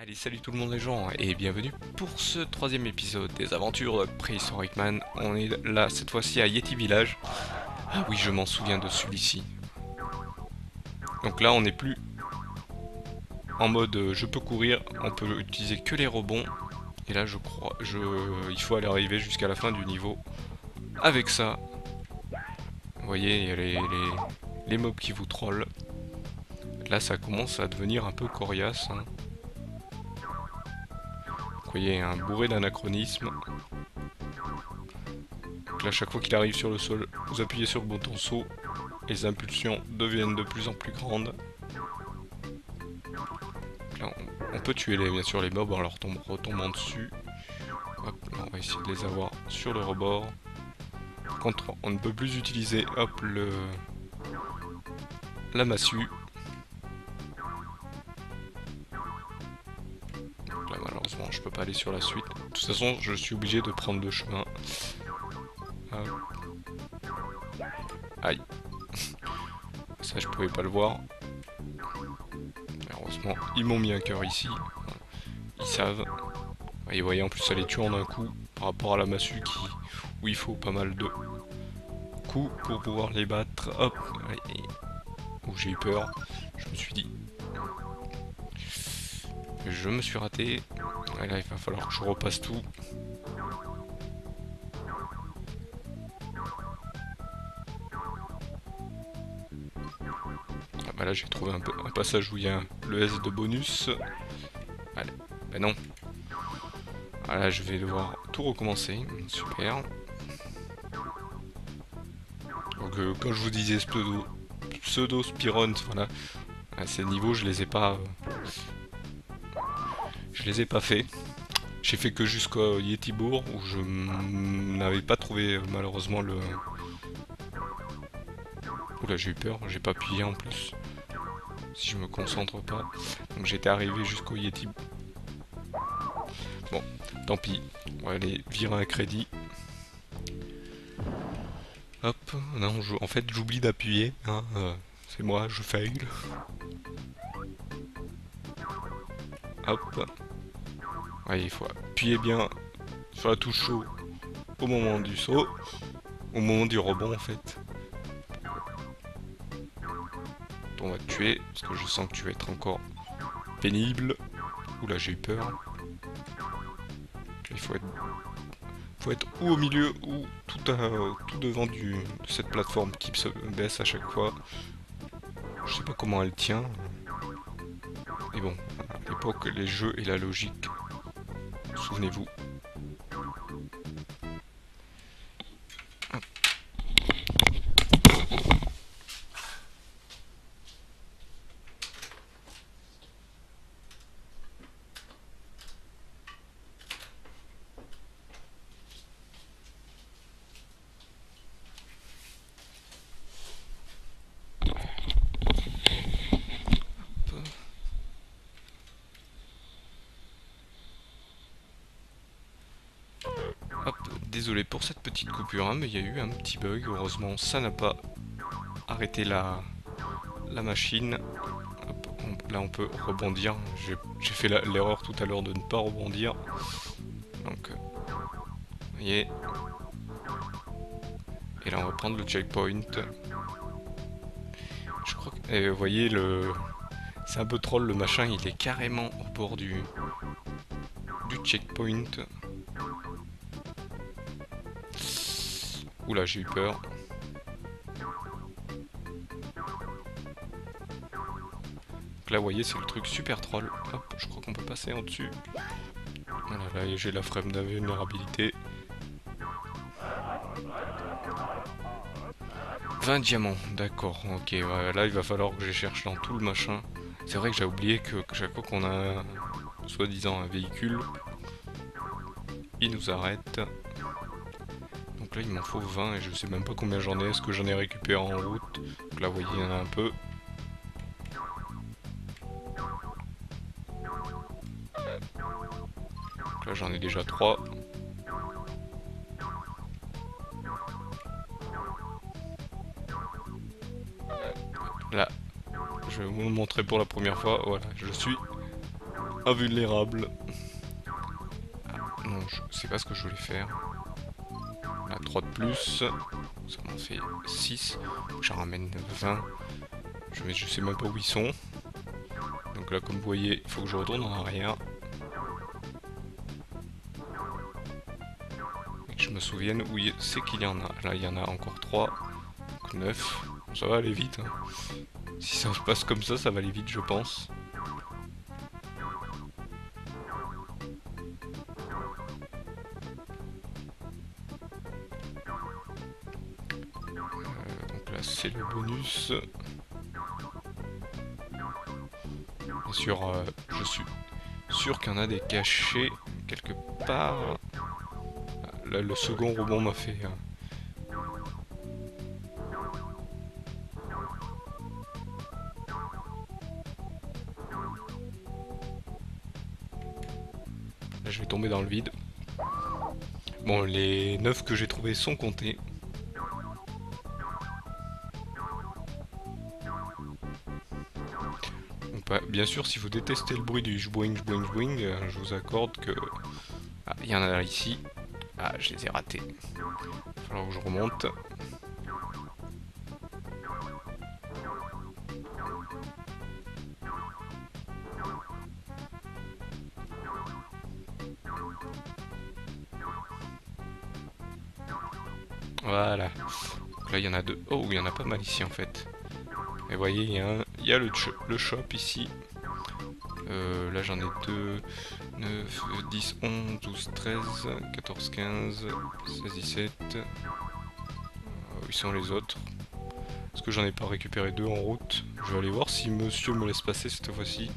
Allez, salut tout le monde les gens et bienvenue pour ce troisième épisode des aventures de Prehistoric Man. On est là cette fois-ci à Yeti Village. Ah oui, je m'en souviens de celui-ci. Donc là, on n'est plus en mode je peux courir, on peut utiliser que les rebonds. Et là, je crois, il faut aller arriver jusqu'à la fin du niveau. Avec ça, vous voyez, il y a les mobs qui vous trollent. Là, ça commence à devenir un peu coriace, hein. Vous voyez, un bourré d'anachronismes. Donc là, chaque fois qu'il arrive sur le sol, vous appuyez sur le bouton saut. Les impulsions deviennent de plus en plus grandes. Là, on peut tuer bien sûr les mobs en leur retombant dessus. Hop, là, on va essayer de les avoir sur le rebord. Par contre, on ne peut plus utiliser la massue. Donc là, malheureusement, je peux pas aller sur la suite. De toute façon, je suis obligé de prendre le chemin. Hop. Aïe. Ça, je pouvais pas le voir. Heureusement, ils m'ont mis un cœur ici. Ils savent. Et vous voyez, en plus, ça les tue en un coup par rapport à la massue où il faut pas mal de coups pour pouvoir les battre. Hop. Et où j'ai eu peur. Je me suis dit. Je me suis raté. Et là, il va falloir que je repasse tout. Ah bah là, j'ai trouvé un passage où il y a le S de bonus. Allez, bah non. Voilà, je vais devoir tout recommencer. Super. Donc, quand je vous disais pseudo Spirons, voilà, à ces niveaux, je les ai pas fait. J'ai fait que jusqu'au Yetibourg où je n'avais pas trouvé malheureusement le. Oula, j'ai eu peur, j'ai pas appuyé en plus. Si je me concentre pas. Donc j'étais arrivé jusqu'au Yeti. Bon, tant pis. On va aller virer un crédit. Hop, non, en fait j'oublie d'appuyer. Hein, c'est moi, je fail. Hop. Ouais, il faut appuyer bien sur la touche saut au moment du saut. Au moment du rebond en fait. On va te tuer, parce que je sens que tu vas être encore pénible. Oula, j'ai eu peur. Il faut être ou au milieu ou tout devant de cette plateforme qui se baisse à chaque fois. Je sais pas comment elle tient. Mais bon, à l'époque, les jeux et la logique. Souvenez-vous. Hop, désolé pour cette petite coupure, hein, mais il y a eu un petit bug. Heureusement, ça n'a pas arrêté la machine. Hop, là, on peut rebondir. J'ai fait l'erreur tout à l'heure de ne pas rebondir. Donc, vous voyez. Et là, on va prendre le checkpoint. Je crois que... Et vous voyez, c'est un peu troll, le machin, il est carrément au bord du checkpoint. Oula, j'ai eu peur. Donc là, vous voyez, c'est le truc super troll. Hop, je crois qu'on peut passer en dessus. Voilà, là, j'ai la frame d'invulnérabilité. 20 diamants, d'accord, ok. Ouais, là, il va falloir que je cherche dans tout le machin. C'est vrai que j'ai oublié que chaque fois qu'on a, soi-disant, un véhicule, il nous arrête. Donc là, il m'en faut 20 et je sais même pas combien j'en ai. Est-ce que j'en ai récupéré en route? Donc là, vous voyez, il y en a un peu. Donc là, j'en ai déjà 3. Là, je vais vous le montrer pour la première fois. Voilà, je suis Invulnérable. Ah, non, je sais pas ce que je voulais faire. Là, 3 de plus. Ça m'en fait 6. J'en ramène 20. Je sais même pas où ils sont. Donc là, comme vous voyez, il faut que je retourne en arrière. Et que je me souvienne où c'est qu'il y en a. Là, il y en a encore 3. Donc 9. Ça va aller vite. Hein. Si ça se passe comme ça va aller vite, je pense. Donc là, c'est le bonus. Bien sûr, je suis sûr qu'il y en a des cachés quelque part. Là, le second rebond m'a fait... Là, je vais tomber dans le vide. Bon, les 9 que j'ai trouvés sont comptés. Donc, bah, bien sûr, si vous détestez le bruit du jboing, jboing, jboing, je vous accorde que... Ah, il y en a ici. Ah, je les ai ratés. Il va falloir que je remonte. Voilà. Donc là, il y en a deux. Oh, il y en a pas mal ici, en fait. Et vous voyez, il y a le shop ici. Là, j'en ai 2, 9, 10, 11, 12, 13, 14, 15, 16, 17. Où sont les autres? Parce que j'en ai pas récupéré 2 en route. Je vais aller voir si monsieur me laisse passer cette fois-ci.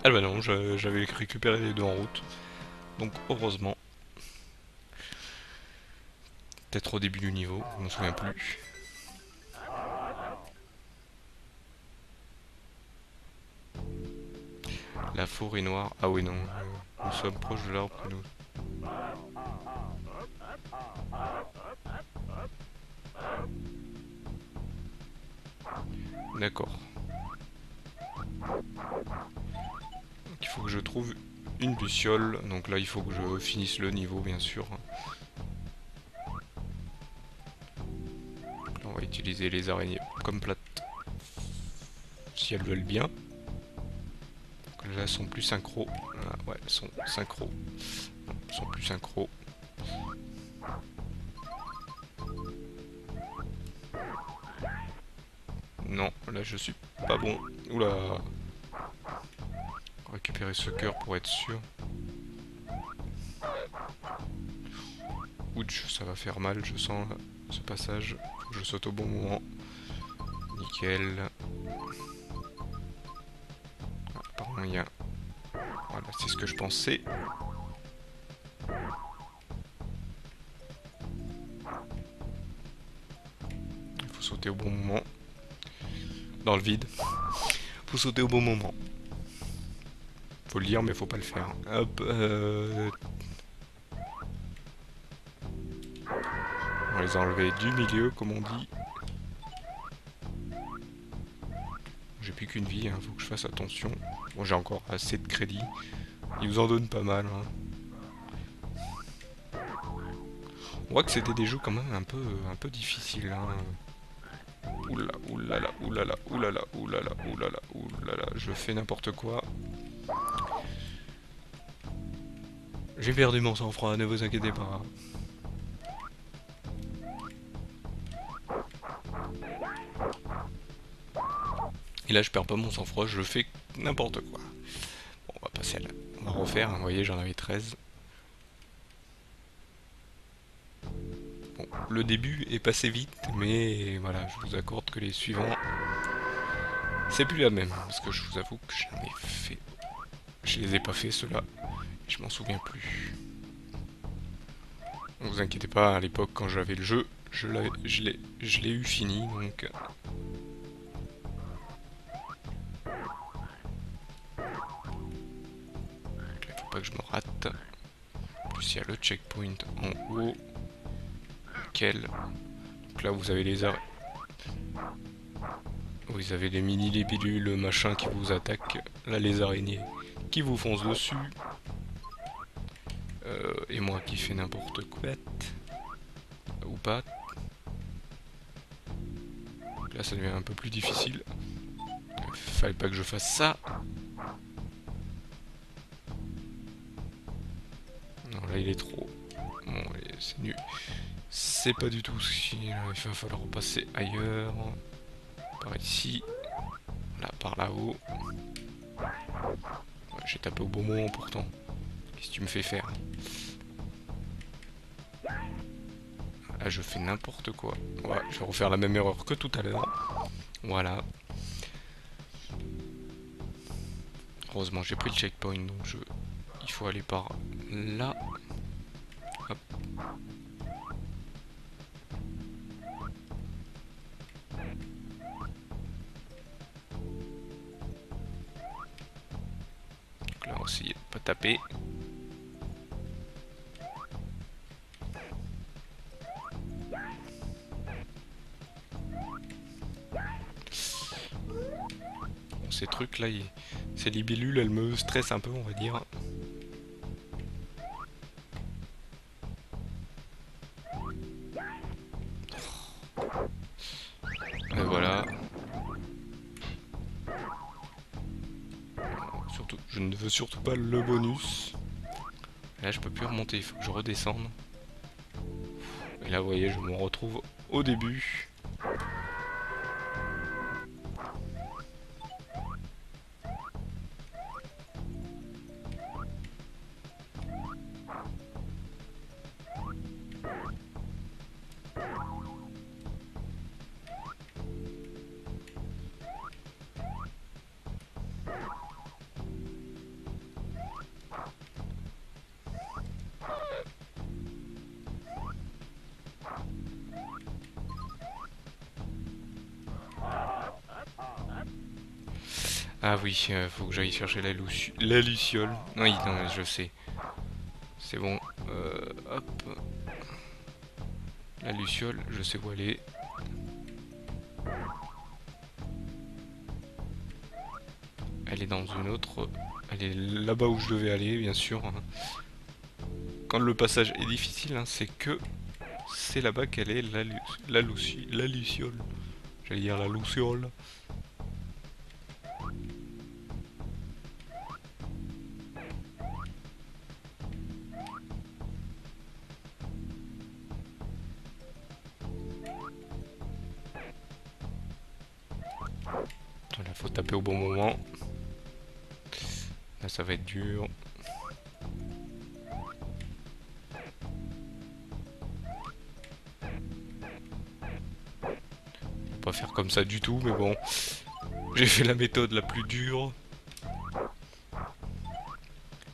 Ah bah non, j'avais récupéré les 2 en route. Donc heureusement. Peut-être au début du niveau, je m'en souviens plus. La forêt noire. Ah oui non, nous sommes proches de l'arbre que nous. D'accord. Il faut que je trouve une bussiole. Donc là, il faut que je finisse le niveau, bien sûr. Là, on va utiliser les araignées comme plate. Si elles veulent bien. Donc là, elles sont plus synchro. Ah, ouais, elles sont synchro. Elles sont plus synchro. Non, là, je suis pas bon. Oula. Récupérer ce cœur pour être sûr. Ouch, ça va faire mal, je sens ce passage. Faut que je saute au bon moment. Nickel. Ah, apparemment, il y a... Voilà, c'est ce que je pensais. Il faut sauter au bon moment. Dans le vide. Faut sauter au bon moment. Faut le lire, mais faut pas le faire. Hop, on va les enlever du milieu, comme on dit. J'ai plus qu'une vie, hein, faut que je fasse attention. Bon, j'ai encore assez de crédit. Ils vous en donnent pas mal. Hein. On voit que c'était des jeux quand même un peu difficiles. Hein. Oulala, oulala, oulala, oulala, oulala, oulala, oulala, je fais n'importe quoi. J'ai perdu mon sang-froid, ne vous inquiétez pas. Et là, je perds pas mon sang-froid, je fais n'importe quoi. Bon, on va passer à la... On va refaire, hein, vous voyez, j'en avais 13. Bon, le début est passé vite, mais voilà, je vous accorde que les suivants, c'est plus la même. Parce que je vous avoue que j'en ai fait... Je les ai pas fait, ceux-là. Je m'en souviens plus. Ne vous inquiétez pas, à l'époque, quand j'avais le jeu, je l'ai eu fini, donc... Faut pas que je me rate. En plus, il y a le checkpoint en haut. Nickel. Donc là, vous avez les arrêts. Vous avez les mini libellules, le machin qui vous attaque, là les araignées qui vous foncent dessus. Et moi qui fais n'importe quoi. Ou pas. Là ça devient un peu plus difficile. Fallait pas que je fasse ça. Non là il est trop. Bon c'est nul. C'est pas du tout ce qu'il va falloir repasser ailleurs. Par ici. Là par là-haut. Ouais, j'ai tapé au bon moment pourtant. Qu'est-ce que tu me fais faire? Là je fais n'importe quoi. Ouais, je vais refaire la même erreur que tout à l'heure. Voilà. Heureusement j'ai pris le checkpoint donc il faut aller par là. Hop. Donc là aussi pas taper. Ces trucs là, ces libellules, elles me stressent un peu, on va dire. Et voilà. Surtout, je ne veux surtout pas le bonus. Et là, je peux plus remonter, il faut que je redescende. Et là, vous voyez, je me retrouve au début. Ah oui, faut que j'aille chercher la luciole. Oui, non, mais je sais. C'est bon. Hop. La luciole, je sais où elle est. Elle est dans une autre. Elle est là-bas où je devais aller, bien sûr. Quand le passage est difficile, hein, c'est que c'est là-bas qu'elle est la luciole. J'allais dire la luciole. Voilà, faut taper au bon moment. Là, ça va être dur. Faut pas faire comme ça du tout, mais bon. J'ai fait la méthode la plus dure.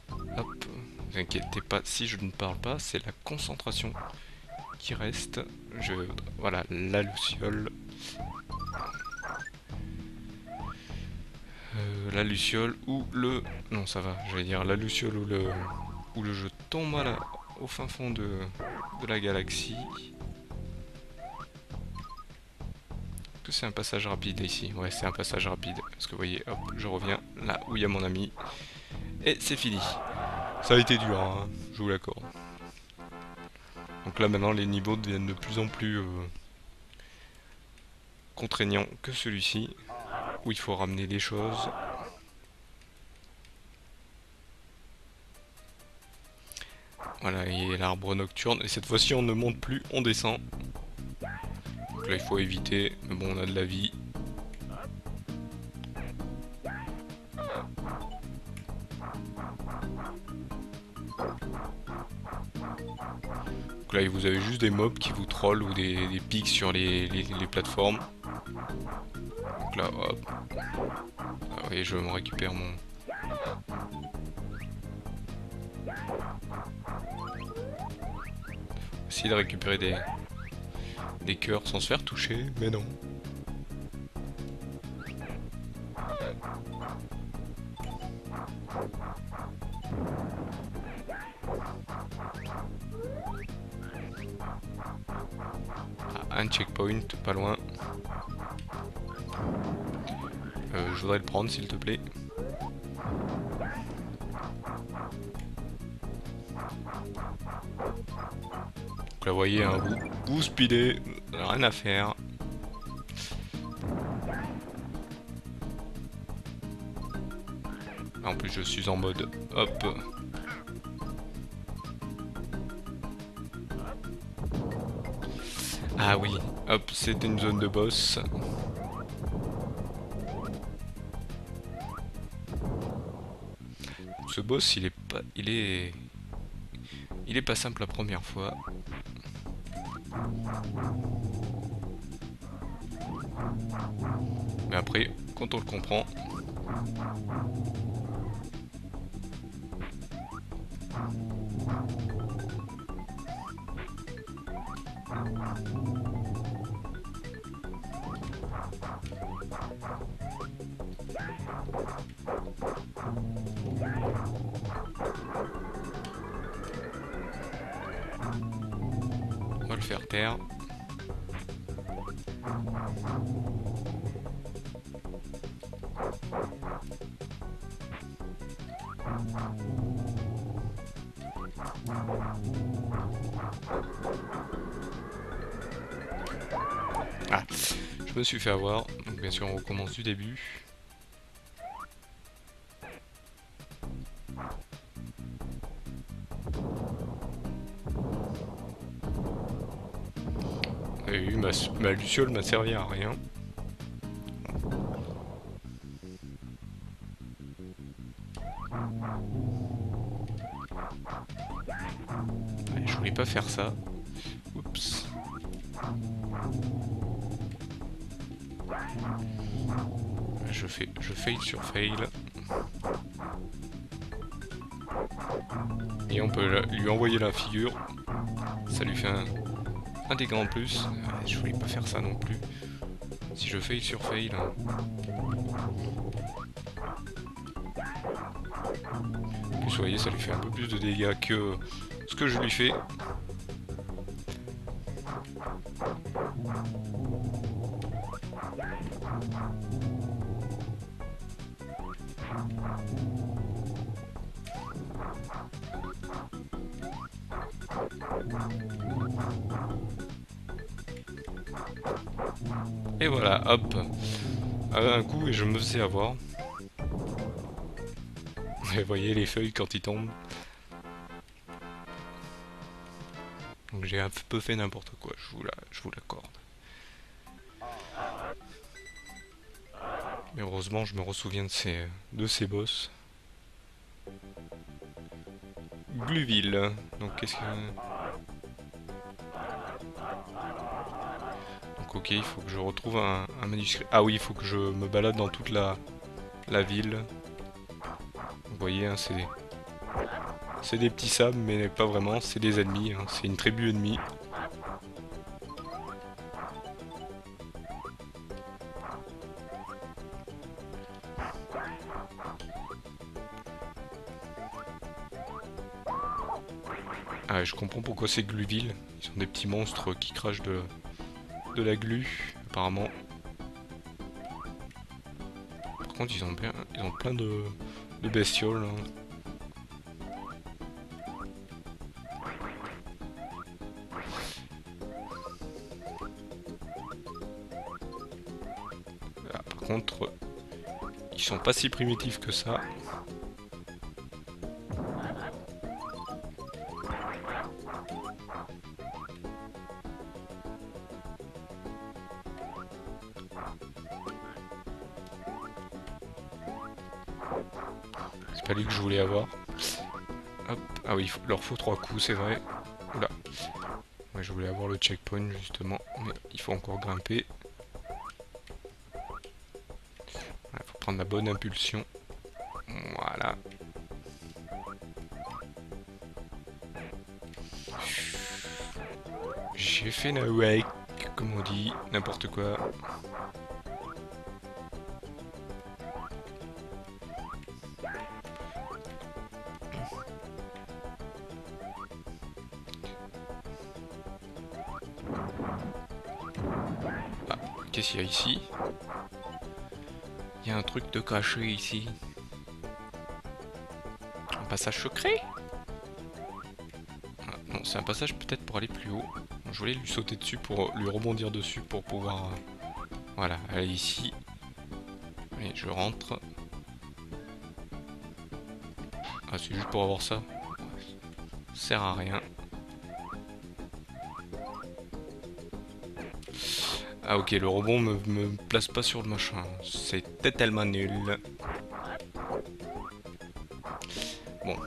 Hop, vous inquiétez pas, si je ne parle pas, c'est la concentration qui reste. Voilà, la luciole. La luciole ou le... Non, ça va, j'allais dire la luciole ou le jeu tombe au fin fond de la galaxie. Que c'est un passage rapide ici? Ouais, c'est un passage rapide. Parce que vous voyez, hop, je reviens là où il y a mon ami. Et c'est fini. Ça a été dur, hein, je vous l'accorde. Donc là maintenant les niveaux deviennent de plus en plus contraignants que celui-ci. Où il faut ramener des choses. Voilà, et l'arbre nocturne. Et cette fois-ci on ne monte plus, on descend. Donc là il faut éviter, mais bon on a de la vie. Donc là vous avez juste des mobs qui vous trollent ou des pics sur les plateformes. Donc là hop. Ah, vous voyez je me récupère mon... Essayer de récupérer des cœurs sans se faire toucher, mais non. Ah, un checkpoint, pas loin. je voudrais le prendre s'il te plaît. Donc là vous voyez, hein, vous speedez, rien à faire. En plus je suis en mode hop. Ah oui, hop, c'était une zone de boss. Ce boss, il est pas simple la première fois. Mais après, quand on le comprend, on va le faire taire. Ah, je me suis fait avoir. Donc bien sûr on recommence du début. Et oui, ma luciole m'a servi à rien. Allez, je voulais pas faire ça. Oups. Je fail sur fail. Et on peut lui envoyer la figure. Ça lui fait un dégât en plus. Je voulais pas faire ça non plus. Si je fail sur fail. En plus, vous voyez, ça lui fait un peu plus de dégâts que ce que je lui fais. Et voilà, hop. Un coup et je me faisais avoir. Et vous voyez les feuilles quand ils tombent. Donc j'ai un peu fait n'importe quoi, je vous l'accorde. Mais heureusement je me ressouviens de ces boss. Gluville. Donc qu'est-ce que... Donc ok, il faut que je retrouve un manuscrit. Ah oui, il faut que je me balade dans toute la ville. Vous voyez, hein, c'est des petits sables, mais pas vraiment, c'est des ennemis, hein, c'est une tribu ennemie. Ah, je comprends pourquoi c'est Gluville. Ils sont des petits monstres qui crachent de la glu, apparemment. Par contre, ils ont plein de bestioles. Hein. Ah, par contre, ils sont pas si primitifs que ça. C'est pas lui que je voulais avoir. Hop. Ah oui, il leur faut 3 coups, c'est vrai. Oula. Ouais, je voulais avoir le checkpoint justement, mais il faut encore grimper. Il faut prendre la bonne impulsion. Voilà. J'ai fait la wake, comme on dit, n'importe quoi. Ah, qu'est-ce qu'il y a ici? Il y a un truc de caché ici. Un passage secret? Ah, non, c'est un passage peut-être pour aller plus haut. Je voulais lui sauter dessus pour lui rebondir dessus pour pouvoir... voilà, aller ici. Et je rentre. Ah, c'est juste pour avoir ça. Ça sert à rien. Ah ok, le rebond me place pas sur le machin. C'était tellement nul. Bon.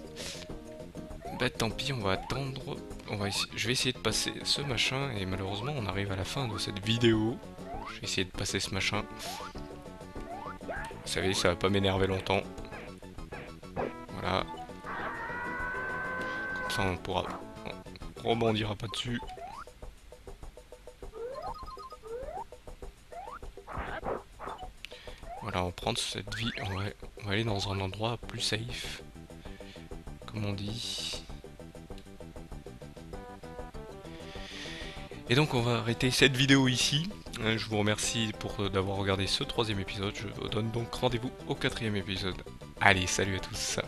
Bah tant pis, on va attendre. Je vais essayer de passer ce machin. Et malheureusement, on arrive à la fin de cette vidéo. Je vais essayer de passer ce machin. Vous savez, ça va pas m'énerver longtemps. Voilà. Comme ça, on rebondira pas dessus. Voilà, on prend cette vie, on va aller dans un endroit plus safe, comme on dit. Et donc on va arrêter cette vidéo ici. Je vous remercie d'avoir regardé ce troisième épisode. Je vous donne donc rendez-vous au quatrième épisode. Allez, salut à tous.